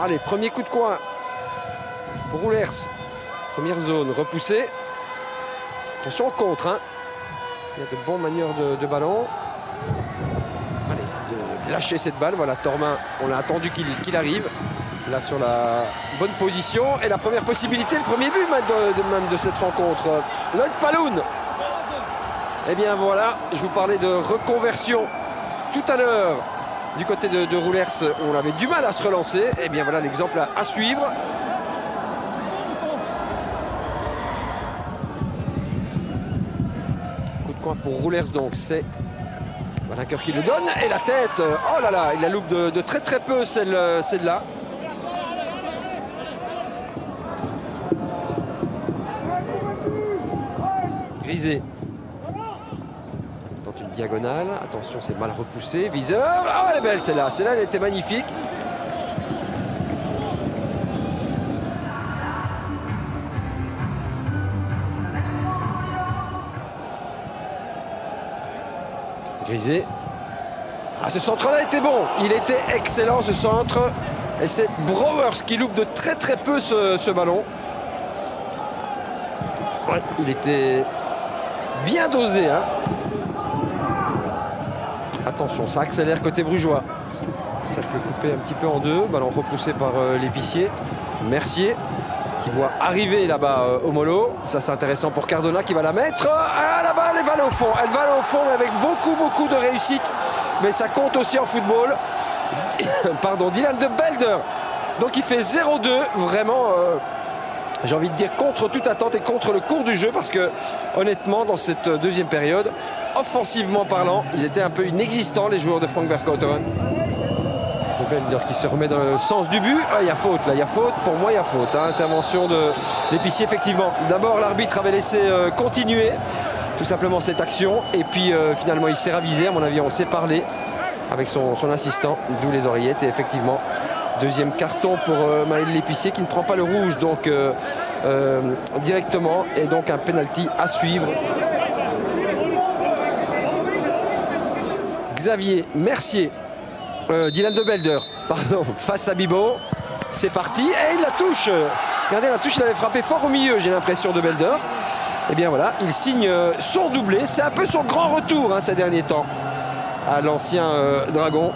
Allez, premier coup de coin pour Roulers. Première zone repoussée. Attention au contre. Hein. Il y a de bonnes manières de ballon. Allez, de lâcher cette balle. Voilà, Tormin, on a attendu qu'il arrive. Là, sur la bonne position. Et la première possibilité, le premier but même de cette rencontre. Lloyd Paloun. Eh bien voilà, je vous parlais de reconversion tout à l'heure. Du côté de Roulers, on avait du mal à se relancer. Eh bien voilà l'exemple à suivre. Coup de coin pour Roulers, donc c'est le vainqueur qui le donne. Et la tête, oh là là, il la loupe de très très peu celle-là. Grisé. Tente une diagonale. Attention, c'est mal repoussé. Viseur. Oh, elle est belle celle-là. Celle-là, elle était magnifique. Grisé. Ah, ce centre-là était bon. Il était excellent, ce centre. Et c'est Browers qui loupe de très très peu ce ballon. Ouais, il était bien dosé. Hein. Attention, ça accélère côté brugeois. Cercle coupé un petit peu en deux. Ballon repoussé par l'épicier. Mercier qui voit arriver là-bas Omolo. Ça, c'est intéressant pour Cardona qui va la mettre. Ah, là-bas, elle va au fond. Elle va au fond avec beaucoup de réussite. Mais ça compte aussi en football. Pardon, Dylan de Belder. Donc il fait 0-2. Vraiment, j'ai envie de dire contre toute attente et contre le cours du jeu. Parce que honnêtement, dans cette deuxième période, offensivement parlant, ils étaient un peu inexistants, les joueurs de Frank Vercauteren. De Belder qui se remet dans le sens du but. Ah, il y a faute là, il y a faute. Pour moi, il y a faute. Hein. Intervention de l'épicier, effectivement. D'abord, l'arbitre avait laissé continuer tout simplement cette action. Et puis finalement, il s'est ravisé. À mon avis, on s'est parlé avec son assistant, d'où les oreillettes. Et effectivement, deuxième carton pour Maël l'épicier qui ne prend pas le rouge donc directement. Et donc un penalty à suivre. Xavier Mercier. Dylan de Belder, pardon, face à Bibo. C'est parti et il la touche. Regardez la touche, il avait frappé fort au milieu, j'ai l'impression, de Belder. Et bien voilà, il signe son doublé. C'est un peu son grand retour hein, ces derniers temps à l'ancien Dragon.